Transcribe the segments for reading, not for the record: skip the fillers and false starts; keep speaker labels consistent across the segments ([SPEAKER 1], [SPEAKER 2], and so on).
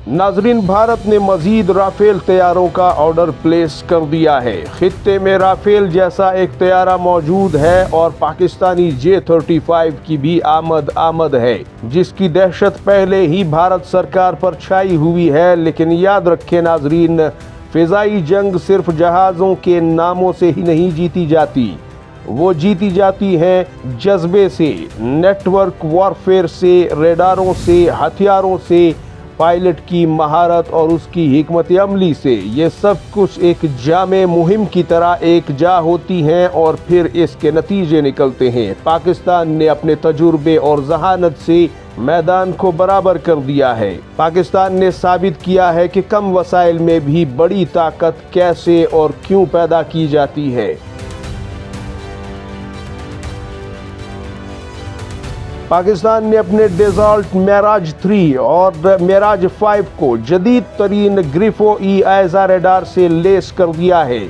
[SPEAKER 1] नाजरीन, भारत ने मजीद राफेल तैयारों का ऑर्डर प्लेस कर दिया है। खित्ते में राफेल जैसा एक तैयारा मौजूद है और पाकिस्तानी J-35 की भी आमद है, जिसकी दहशत पहले ही भारत सरकार पर छाई हुई है। लेकिन याद रखें नाजरीन, फिजाई जंग सिर्फ जहाज़ों के नामों से ही नहीं जीती जाती, वो जीती जाती है जज्बे से, नेटवर्क वॉरफेयर से, रेडारों से, हथियारों से, पायलट की महारत और उसकी हिकमत अमली से। ये सब कुछ एक जामे मुहिम की तरह एक जा होती हैं और फिर इसके नतीजे निकलते हैं। पाकिस्तान ने अपने तजुर्बे और जहानत से मैदान को बराबर कर दिया है। पाकिस्तान ने साबित किया है कि कम वसाइल में भी बड़ी ताकत कैसे और क्यों पैदा की जाती है। पाकिस्तान ने अपने डेजॉल्ट मेराज 3 और मेराज 5 को जदीद तरीन ग्रिफो EISA रेडार से लेस कर दिया है।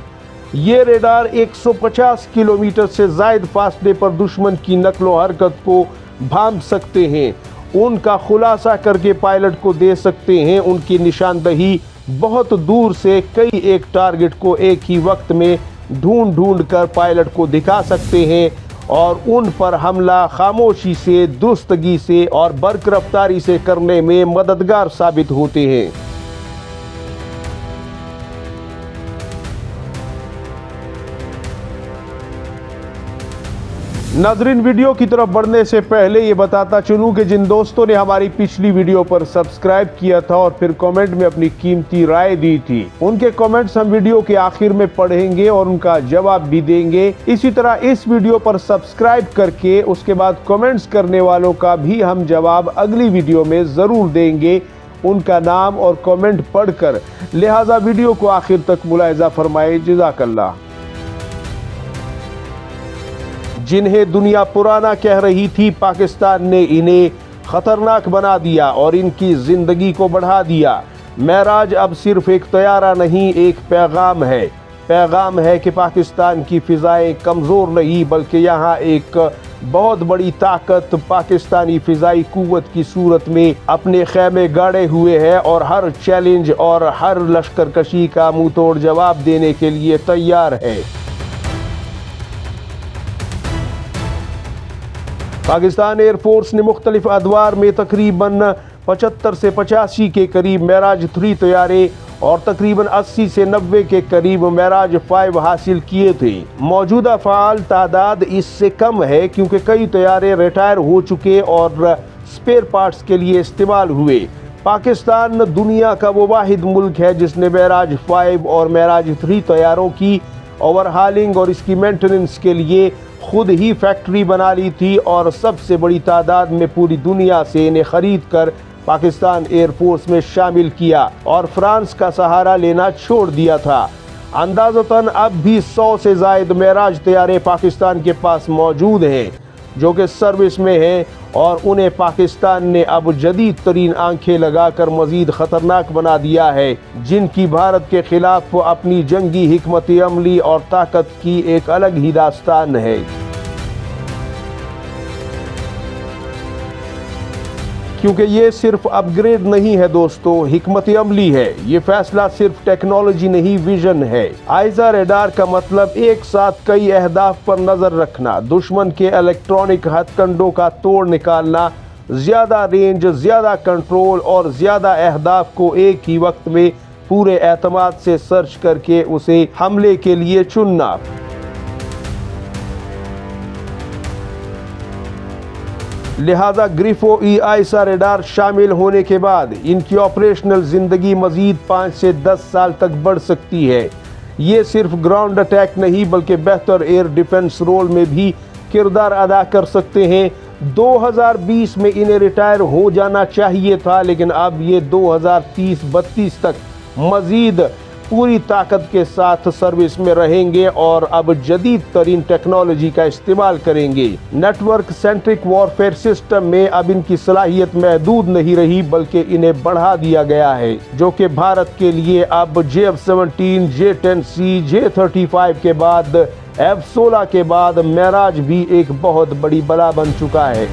[SPEAKER 1] ये रेडार 150 किलोमीटर से जायद फासले पर दुश्मन की नकलो हरकत को भांप सकते हैं, उनका खुलासा करके पायलट को दे सकते हैं, उनकी निशानदही बहुत दूर से कई एक टारगेट को एक ही वक्त में ढूंढ कर पायलट को दिखा सकते हैं और उन पर हमला खामोशी से, दुरुस्तगी से और बरकरफ्तारी से करने में मददगार साबित होते हैं। नाजरीन, वीडियो की तरफ बढ़ने से पहले ये बताता चलूं कि जिन दोस्तों ने हमारी पिछली वीडियो पर सब्सक्राइब किया था और फिर कमेंट में अपनी कीमती राय दी थी, उनके कमेंट्स हम वीडियो के आखिर में पढ़ेंगे और उनका जवाब भी देंगे। इसी तरह इस वीडियो पर सब्सक्राइब करके उसके बाद कमेंट्स करने वालों का भी हम जवाब अगली वीडियो में जरूर देंगे, उनका नाम और कमेंट पढ़कर। लिहाजा वीडियो को आखिर तक मुलाहिजा फरमाए। जज़ाकल्लाह। जिन्हें दुनिया पुराना कह रही थी, पाकिस्तान ने इन्हें खतरनाक बना दिया और इनकी जिंदगी को बढ़ा दिया। मेराज अब सिर्फ एक तैयारा नहीं, एक पैगाम है। पैगाम है कि पाकिस्तान की फिजाएं कमज़ोर नहीं, बल्कि यहाँ एक बहुत बड़ी ताकत पाकिस्तानी फिजाई कुव्वत की सूरत में अपने खैमे गाड़े हुए है और हर चैलेंज और हर लश्करकशी का मुंह तोड़ जवाब देने के लिए तैयार है। पाकिस्तान एयरफोर्स ने मुख्तलिफ अदवार में तकरीबन 75 से 85 के करीब मेराज 3 तैयारे और तकरीबन 80 से 90 के करीब मेराज 5 हासिल किए थे। मौजूदा फ़ाल तादाद इससे कम है क्योंकि कई तैयारे रिटायर हो चुके और स्पेयर पार्ट्स के लिए इस्तेमाल हुए। पाकिस्तान दुनिया का वो वाहिद मुल्क है जिसने मेराज 5 और मेराज 3 तैयारों की ओवरहालिंग और इसकी मेंटेनेंस के लिए खुद ही फैक्ट्री बना ली थी और सबसे बड़ी तादाद में पूरी दुनिया से इन्हें खरीद कर पाकिस्तान एयरफोर्स में शामिल किया और फ्रांस का सहारा लेना छोड़ दिया था। अंदाज़तन अब भी 100 से ज़ायद मेराज तैयारे पाकिस्तान के पास मौजूद हैं जो कि सर्विस में हैं और उन्हें पाकिस्तान ने अब जदीद तरीन आंखें लगाकर मजीद ख़तरनाक बना दिया है, जिनकी भारत के खिलाफ अपनी जंगी हिकमत अमली और ताकत की एक अलग ही दास्तान है। क्योंकि ये सिर्फ अपग्रेड नहीं है दोस्तों, हिकमत अमली है। ये फैसला सिर्फ टेक्नोलॉजी नहीं, विजन है। आइजा रेडार का मतलब एक साथ कई अहदाफ पर नजर रखना, दुश्मन के इलेक्ट्रॉनिक हथकंडों का तोड़ निकालना, ज्यादा रेंज, ज्यादा कंट्रोल और ज्यादा अहदाफ को एक ही वक्त में पूरे एतमाद से सर्च करके उसे हमले के लिए चुनना। लिहाजा ग्रिफो EISA रेडार शामिल होने के बाद इनकी ऑपरेशनल जिंदगी मजीद 5 से 10 साल तक बढ़ सकती है। ये सिर्फ ग्राउंड अटैक नहीं बल्कि बेहतर एयर डिफेंस रोल में भी किरदार अदा कर सकते हैं। 2020 में इन्हें रिटायर हो जाना चाहिए था, लेकिन अब ये 2030-32 तक मजीद पूरी ताकत के साथ सर्विस में रहेंगे और अब जदीद तरीन टेक्नोलॉजी का इस्तेमाल करेंगे। नेटवर्क सेंट्रिक वॉरफेयर सिस्टम में अब इनकी सलाहियत महदूद नहीं रही बल्कि इन्हें बढ़ा दिया गया है, जो कि भारत के लिए अब J-17, J-10C, J-35 के बाद F-16 के बाद मेराज भी एक बहुत बड़ी बला बन चुका है।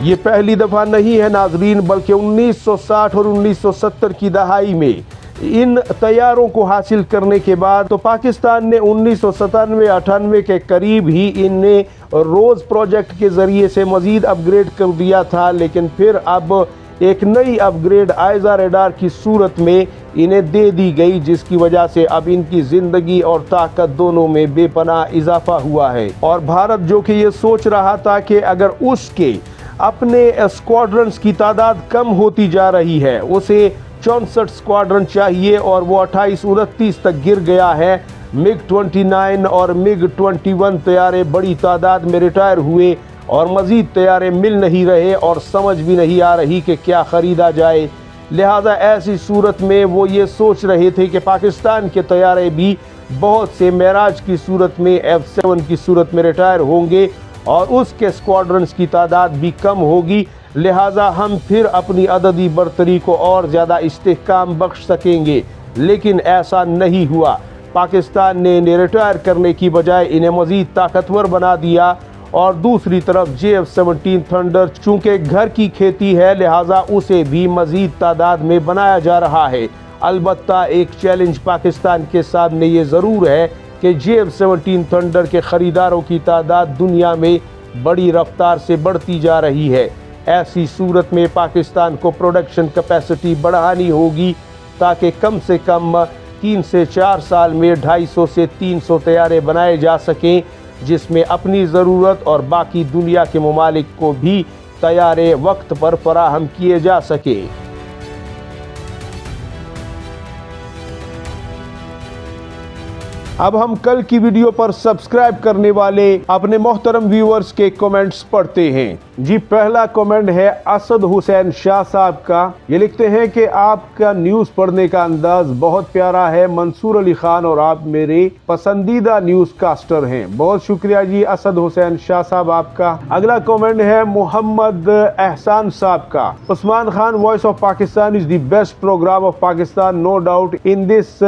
[SPEAKER 1] ये पहली दफ़ा नहीं है नाजरीन, बल्कि 1960 और 1970 की दहाई में इन तैयारों को हासिल करने के बाद तो पाकिस्तान ने 1997-98 के करीब ही इन्हें रोज़ प्रोजेक्ट के ज़रिए से मज़ीद अपग्रेड कर दिया था, लेकिन फिर अब एक नई अपग्रेड आयज़ा रेडार की सूरत में इन्हें दे दी गई, जिसकी वजह से अब इनकी ज़िंदगी और ताकत दोनों में बेपनाह इजाफा हुआ है। और भारत जो कि ये सोच रहा था कि अगर उसके अपने स्क्वाड्रन्स की तादाद कम होती जा रही है, उसे 64 स्क्वाड्रन चाहिए और वो 28-29 तक गिर गया है। MiG-29 और MiG-21 तैयारे बड़ी तादाद में रिटायर हुए और मज़ीद तैयारे मिल नहीं रहे और समझ भी नहीं आ रही कि क्या ख़रीदा जाए। लिहाजा ऐसी सूरत में वो ये सोच रहे थे कि पाकिस्तान के तैयारे भी बहुत से मेराज की सूरत में, F-7 की सूरत में रिटायर होंगे और उसके स्क्वाड्रन्स की तादाद भी कम होगी। लिहाजा हम फिर अपनी अददी बरतरी को और ज़्यादा इस्तेहकाम बख्श सकेंगे, लेकिन ऐसा नहीं हुआ। पाकिस्तान ने इन्हें रिटायर करने की बजाय इन्हें मज़ीद ताकतवर बना दिया। और दूसरी तरफ JF-17 थंडर चूँकि घर की खेती है, लिहाजा उसे भी मज़ीद तादाद में बनाया जा रहा है। अलबत्ता एक चैलेंज पाकिस्तान के सामने ये ज़रूर है कि JF-17 थंडर के ख़रीदारों की तादाद दुनिया में बड़ी रफ्तार से बढ़ती जा रही है। ऐसी सूरत में पाकिस्तान को प्रोडक्शन कैपेसिटी बढ़ानी होगी ताकि कम से कम 3 से 4 साल में 250 से 300 तैयारे बनाए जा सकें, जिसमें अपनी ज़रूरत और बाकी दुनिया के ममालिक को भी तैयारे वक्त पर फराहम किए जा सके। अब हम कल की वीडियो पर सब्सक्राइब करने वाले अपने मोहतरम व्यूअर्स के कमेंट्स पढ़ते हैं। जी, पहला कमेंट है असद हुसैन शाह साहब का। ये लिखते हैं कि आपका न्यूज़ पढ़ने का अंदाज बहुत प्यारा है। मंसूर अली खान और आप मेरे पसंदीदा न्यूज़ कास्टर हैं। बहुत शुक्रिया जी असद हुसैन शाह साहब आपका। अगला कमेंट है मोहम्मद एहसान साहब का। Usman Khan voice of Pakistan is the best programme of Pakistan, no doubt in this.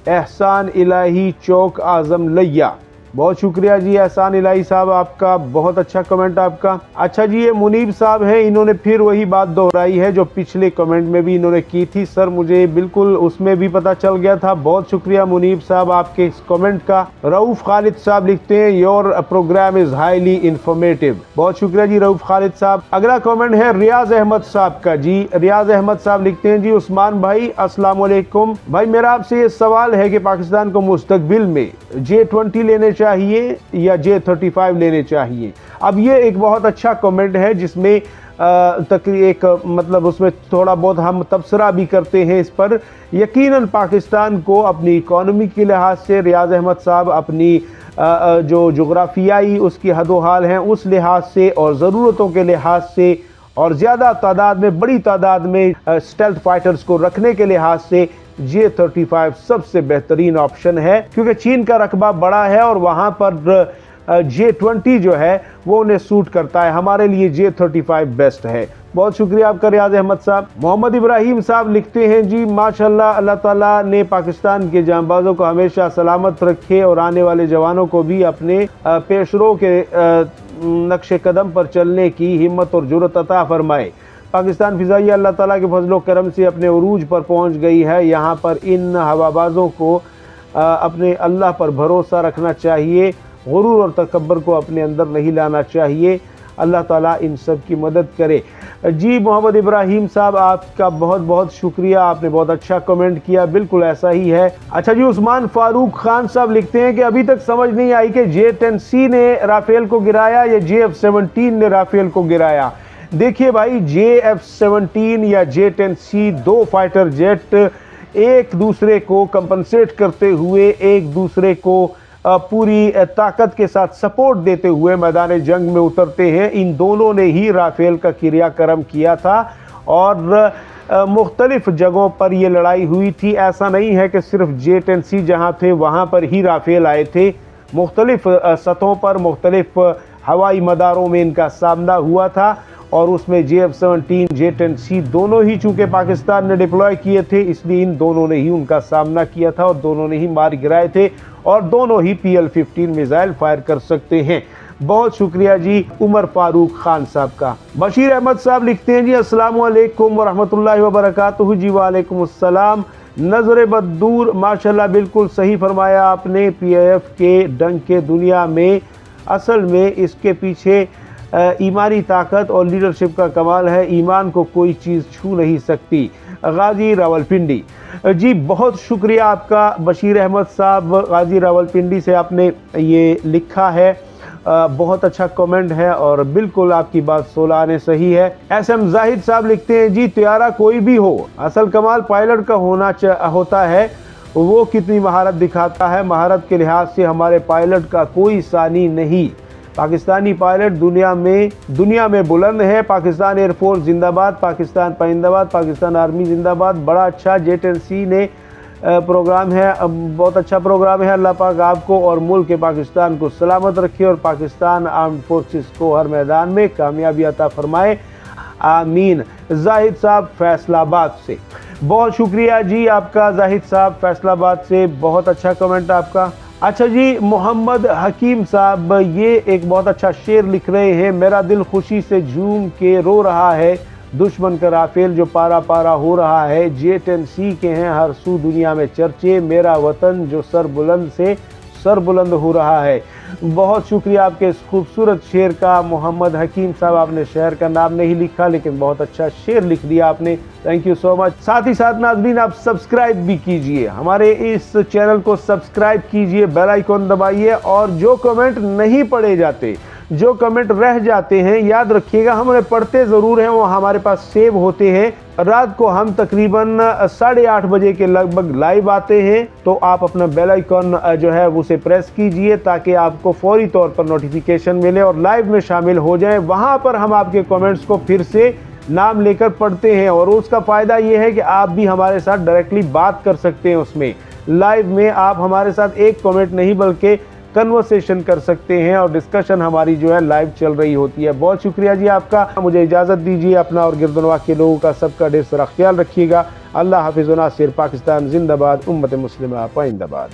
[SPEAKER 1] Ehsan Elahi चौक आजम लैया। बहुत शुक्रिया जी एहसान इलाही साहब आपका, बहुत अच्छा कमेंट आपका। अच्छा जी, ये मुनीब साहब हैं, इन्होंने फिर वही बात दोहराई है जो पिछले कमेंट में भी इन्होंने की थी। सर मुझे बिल्कुल उसमें भी पता चल गया था। बहुत शुक्रिया मुनीब साहब आपके इस कमेंट का। रऊफ खालिद साहब लिखते हैं your programme is highly informative. बहुत शुक्रिया जी रऊफ खालिद साहब। अगला कमेंट है रियाज अहमद साहब का। जी रियाज अहमद साहब लिखते हैं जी उस्मान भाई अस्सलाम वालेकुम। भाई मेरा आपसे ये सवाल है कि पाकिस्तान को मुस्तकबिल में J-20 लेने चाहिए या J-35 लेने चाहिए। अब ये एक बहुत अच्छा कमेंट है जिसमें एक मतलब उसमें थोड़ा बहुत हम तबसरा भी करते हैं इस पर। यकीनन पाकिस्तान को अपनी इकोनॉमी के लिहाज से रियाज अहमद साहब अपनी जो जोग्राफियाई उसकी हदोहाल हैं उस लिहाज से और ज़रूरतों के लिहाज से और ज़्यादा तादाद में बड़ी तादाद में स्टेल्थ फाइटर्स को रखने के लिहाज से J-35 सबसे बेहतरीन ऑप्शन है, क्योंकि चीन का रकबा बड़ा है और वहाँ पर J-20 जो है वो उन्हें सूट करता है। हमारे लिए J-35 बेस्ट है। बहुत शुक्रिया आपका रियाज अहमद साहब। मोहम्मद इब्राहिम साहब लिखते हैं जी माशाल्लाह अल्लाह ताला ने पाकिस्तान के जांबाजों को हमेशा सलामत रखे और आने वाले जवानों को भी अपने पेशरों के नक्शे कदम पर चलने की हिम्मत और जुर्रत अता फरमाए। पाकिस्तान फ़िज़ाइया अल्लाह ताला के फजलो करम से अपने उरूज पर पहुंच गई है। यहाँ पर इन हवाबाजों को अपने अल्लाह पर भरोसा रखना चाहिए, गुरूर और तकब्बर को अपने अंदर नहीं लाना चाहिए। अल्लाह ताला इन सब की मदद करे। जी मोहम्मद इब्राहिम साहब आपका बहुत बहुत शुक्रिया, आपने बहुत अच्छा कमेंट किया, बिल्कुल ऐसा ही है। अच्छा जी उस्मान फारूक खान साहब लिखते हैं कि अभी तक समझ नहीं आई कि J-10C ने राफेल को गिराया या JF-17 ने राफेल को गिराया। देखिए भाई JF-17 या J-10C दो फाइटर जेट एक दूसरे को कंपनसेट करते हुए एक दूसरे को पूरी ताकत के साथ सपोर्ट देते हुए मैदान जंग में उतरते हैं। इन दोनों ने ही राफेल का क्रियाक्रम किया था और मुख्तलिफ जगहों पर ये लड़ाई हुई थी। ऐसा नहीं है कि सिर्फ J-10C जहाँ थे वहाँ पर ही राफेल आए थे, मुख्तलिफ सतहों पर मुख्तलिफ हवाई मदारों में इनका सामना हुआ था और उसमें JF-17 J-10C दोनों ही चूँकि पाकिस्तान ने डिप्लॉय किए थे इसलिए इन दोनों ने ही उनका सामना किया था और दोनों ने ही मार गिराए थे और दोनों ही PL-15 मिसाइल फायर कर सकते हैं। बहुत शुक्रिया जी उमर फारूक खान साहब का। बशीर अहमद साहब लिखते हैं जी अस्सलाम वालेकुम व रहमतुल्लाहि व बरकातुहू। जी वालेकुम अस्सलाम। नजर बदूर माशाल्लाह बिल्कुल सही फरमाया आपने। PIF के डंके दुनिया में असल में इसके पीछे ईमानी ताकत और लीडरशिप का कमाल है। ईमान को कोई चीज़ छू नहीं सकती। गाजी रावलपिंडी। जी बहुत शुक्रिया आपका बशीर अहमद साहब, गाजी रावलपिंडी से आपने ये लिखा है। बहुत अच्छा कमेंट है और बिल्कुल आपकी बात 16 आने सही है। SM जाहिद साहब लिखते हैं जी त्यारा कोई भी हो, असल कमाल पायलट का होता है, वो कितनी महारत दिखाता है। महारत के लिहाज से हमारे पायलट का कोई सानी नहीं। पाकिस्तानी पायलट दुनिया में बुलंद है। पाकिस्तान एयरफोर्स जिंदाबाद, पाकिस्तान परिंदाबाद, पाकिस्तान आर्मी जिंदाबाद। बड़ा अच्छा JTNC ने प्रोग्राम है, बहुत अच्छा प्रोग्राम है। अल्लाह पाक आपको और मुल्क पाकिस्तान को सलामत रखे और पाकिस्तान आर्म्ड फोर्सेस को हर मैदान में कामयाबी अता फरमाए, आमीन। जाहिद साहब फैसलाबाद से, बहुत शुक्रिया जी आपका जाहिद साहब फैसलाबाद से, बहुत अच्छा कमेंट आपका। अच्छा जी मोहम्मद हकीम साहब ये एक बहुत अच्छा शेर लिख रहे हैं। मेरा दिल खुशी से झूम के रो रहा है, दुश्मन का राफेल जो पारा पारा हो रहा है। JTNC के हैं हर सू दुनिया में चर्चे, मेरा वतन जो सर बुलंद हो रहा है। बहुत शुक्रिया आपके इस खूबसूरत शेर का मोहम्मद हकीम साहब। आपने शहर का नाम नहीं लिखा लेकिन बहुत अच्छा शेर लिख दिया आपने, थैंक यू सो मच। साथ ही साथ नाज़रीन आप सब्सक्राइब भी कीजिए, हमारे इस चैनल को सब्सक्राइब कीजिए, बेल आइकॉन दबाइए। और जो कमेंट नहीं पढ़े जाते, जो कमेंट रह जाते हैं, याद रखिएगा हम उन्हें पढ़ते ज़रूर हैं, वो हमारे पास सेव होते हैं। रात को हम तकरीबन 8:30 बजे के लगभग लाइव आते हैं, तो आप अपना बेल आइकॉन जो है उसे प्रेस कीजिए ताकि आपको फौरी तौर पर नोटिफिकेशन मिले और लाइव में शामिल हो जाएं। वहाँ पर हम आपके कमेंट्स को फिर से नाम लेकर पढ़ते हैं और उसका फ़ायदा ये है कि आप भी हमारे साथ डायरेक्टली बात कर सकते हैं। उसमें लाइव में आप हमारे साथ एक कमेंट नहीं बल्कि कन्वर्सेशन कर सकते हैं और डिस्कशन हमारी जो है लाइव चल रही होती है। बहुत शुक्रिया जी आपका। मुझे इजाज़त दीजिए, अपना और गिरदनवा के लोगों का सबका ढेर सारा ख्याल रखिएगा। अल्लाह हाफिज़ व नासिर। पाकिस्तान जिंदाबाद, उम्मत मुस्लिमा पाइंदाबाद।